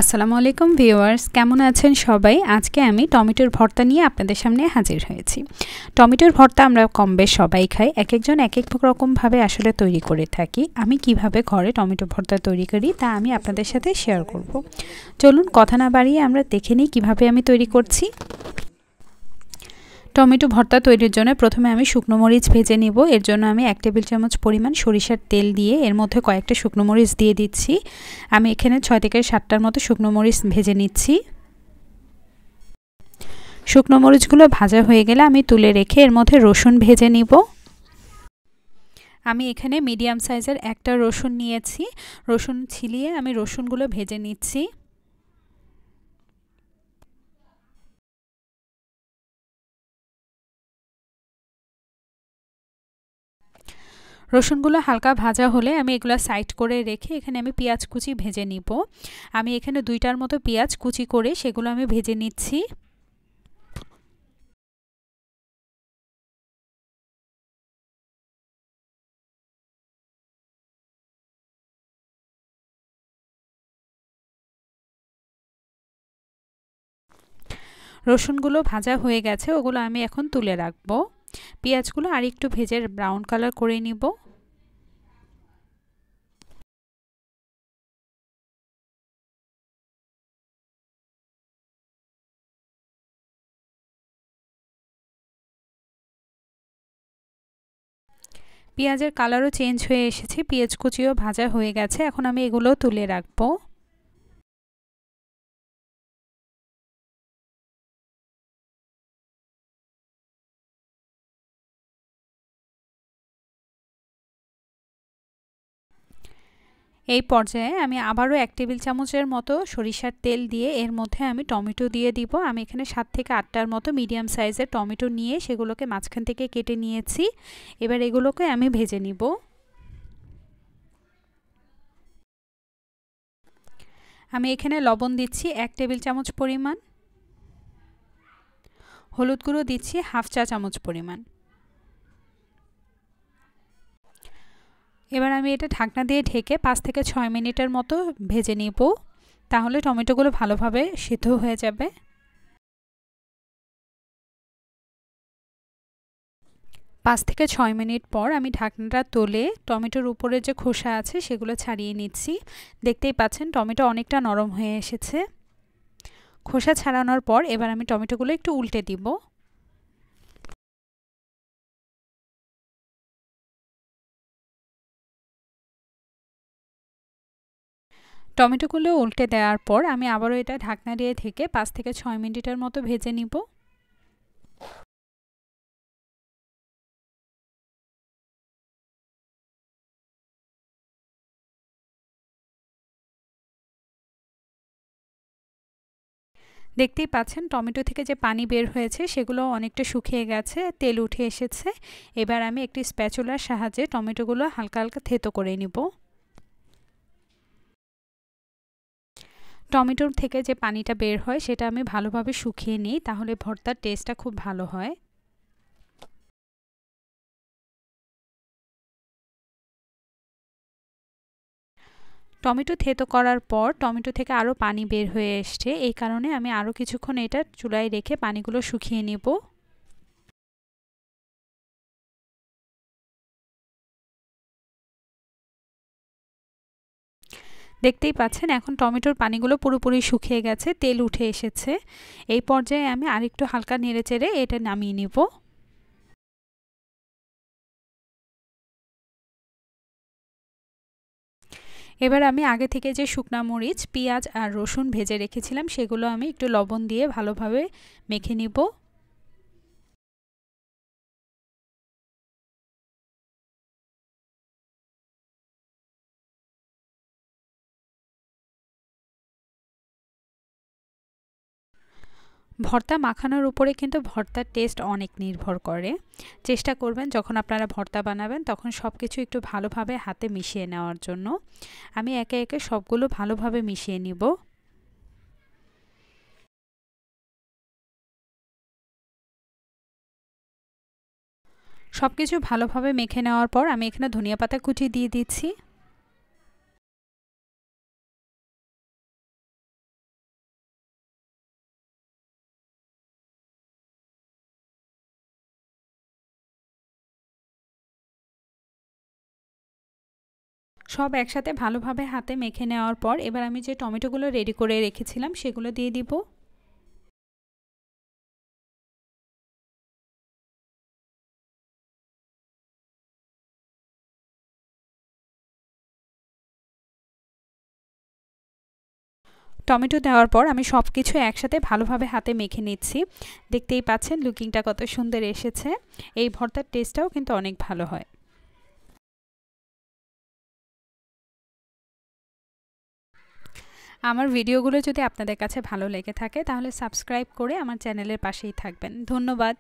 আসসালামু আলাইকুম ভিউয়ার্স, কেমন আছেন সবাই? আজকে আমি টমেটোর ভর্তা নিয়ে আপনাদের সামনে হাজির হয়েছি। টমেটোর ভর্তা আমরা কম বেশ সবাই খাই, এক একজন এক এক রকমভাবে আসলে তৈরি করে থাকি। আমি কিভাবে ঘরে টমেটো ভর্তা তৈরি করি তা আমি আপনাদের সাথে শেয়ার করব। চলুন কথা না বাড়িয়ে আমরা দেখে নিই কীভাবে আমি তৈরি করছি। টমেটো ভর্তা তৈরির জন্য প্রথমে আমি শুকনো মরিচ ভেজে নিব। এর জন্য আমি 1 টেবিল চামচ পরিমাণ সরিষার তেল দিয়ে এর মধ্যে কয়েকটা শুকনো মরিচ দিয়ে দিচ্ছি। আমি এখানে 6 থেকে 7টার মতো শুকনো মরিচ ভেজে নিচ্ছি। শুকনো মরিচগুলো ভাজা হয়ে গেলে আমি তুলে রেখে এর মধ্যে রসুন ভেজে নিব। আমি এখানে মিডিয়াম সাইজের একটা রসুন নিয়েছি। রসুন ছিলিয়ে আমি রসুনগুলো ভেজে নিচ্ছি। রসুনগুলো হালকা ভাজা হলে আমি এগুলো সাইড করে রেখে এখানে আমি পেঁয়াজ কুচি ভেজে নিব। আমি এখানে 2টার মতো পেঁয়াজ কুচি করে সেগুলো আমি ভেজে নিচ্ছি। রসুনগুলো ভাজা হয়ে গেছে, ওগুলো আমি এখন তুলে রাখবো। পেঁয়াজগুলো আর একটু ভেজে ব্রাউন কালার করে নিব। পেঁয়াজের কালারও চেঞ্জ হয়ে এসেছে, পেঁয়াজ কুচিও ভাজা হয়ে গেছে। এখন আমি এগুলো তুলে রাখবো। এই পর্যায়ে আমি আবারও 1 টেবিল চামচের মতো সরিষার তেল দিয়ে এর মধ্যে আমি টমেটো দিয়ে দিব। আমি এখানে 7 থেকে 8টার মতো মিডিয়াম সাইজের টমেটো নিয়ে সেগুলোকে মাঝখান থেকে কেটে নিয়েছি। এবার এগুলোকে আমি ভেজে নিব। আমি এখানে লবণ দিচ্ছি 1 টেবিল চামচ পরিমাণ, হলুদ গুঁড়ো দিচ্ছি 1/2 চা চামচ পরিমাণ। এবার আমি এটা ঢাকনা দিয়ে ঢেকে 5 থেকে 6 মিনিটের মতো ভেজে নিব, তাহলে টমেটোগুলো ভালোভাবে সিদ্ধ হয়ে যাবে। 5 থেকে 6 মিনিট পর আমি ঢাকনাটা তুলে টমেটোর উপরে যে খোসা আছে সেগুলো ছাড়িয়ে নিচ্ছি। দেখতেই পাচ্ছেন টমেটো অনেকটা নরম হয়ে এসেছে। খোসা ছাড়ানোর পর এবার আমি টমেটোগুলো একটু উল্টে দিব। টমেটোগুলো উল্টে দেওয়ার পর আমি আবারও এটা ঢাকনা দিয়ে ঢেকে 5 থেকে 6 মিনিটের মতো ভেজে নিব। দেখতেই পাচ্ছেন টমেটো থেকে যে পানি বের হয়েছে সেগুলো অনেকটা শুকিয়ে গেছে, তেল উঠে এসেছে। এবার আমি একটি স্প্যাচুলার সাহায্যে টমেটোগুলো হালকা হালকা থেতো করে নিব। টমেটোর থেকে যে পানিটা বের হয় সেটা আমি ভালোভাবে শুকিয়ে নিই, তাহলে ভর্তার টেস্টটা খুব ভালো হয়। টমেটো থেতো করার পর টমেটো থেকে আরও পানি বের হয়ে এসছে, এই কারণে আমি আরও কিছুক্ষণ এটা চুলায় রেখে পানিগুলো শুকিয়ে নেব। দেখতেই পাচ্ছেন এখন টমেটোর পানিগুলো পুরোপুরি শুকিয়ে গেছে, তেল উঠে এসেছে। এই পর্যায়ে আমি আরেকটু হালকা নেড়েচেড়ে এটা নামিয়ে নিব। এবার আমি আগে থেকে যে শুকনা মরিচ, পেঁয়াজ আর রসুন ভেজে রেখেছিলাম সেগুলো আমি একটু লবণ দিয়ে ভালোভাবে মেখে নিব। ভর্তা মাখানোর উপরে কিন্তু ভর্তার টেস্ট অনেক নির্ভর করে। চেষ্টা করবেন যখন আপনারা ভর্তা বানাবেন তখন সব কিছু একটু ভালোভাবে হাতে মিশিয়ে নেওয়ার জন্য। আমি একে একে সবগুলো ভালোভাবে মিশিয়ে নিব। সব কিছু ভালোভাবে মেখে নেওয়ার পর আমি এখানে ধনিয়া পাতা কুচি দিয়ে দিচ্ছি। সব একসাথে ভালোভাবে হাতে মেখে নেওয়ার পর এবার আমি যে টমেটোগুলো রেডি করে রেখেছিলাম সেগুলো দিয়ে দিব। টমেটো দেওয়ার পর আমি সব কিছু একসাথে ভালোভাবে হাতে মেখে নিচ্ছি। দেখতেই পাচ্ছেন লুকিংটা কত সুন্দর এসেছে। এই ভর্তার টেস্টটাও কিন্তু অনেক ভালো হয়। আমার ভিডিওগুলো যদি আপনাদের কাছে ভালো লেগে থাকে তাহলে সাবস্ক্রাইব করে আমার চ্যানেলের পাশেই থাকবেন। ধন্যবাদ।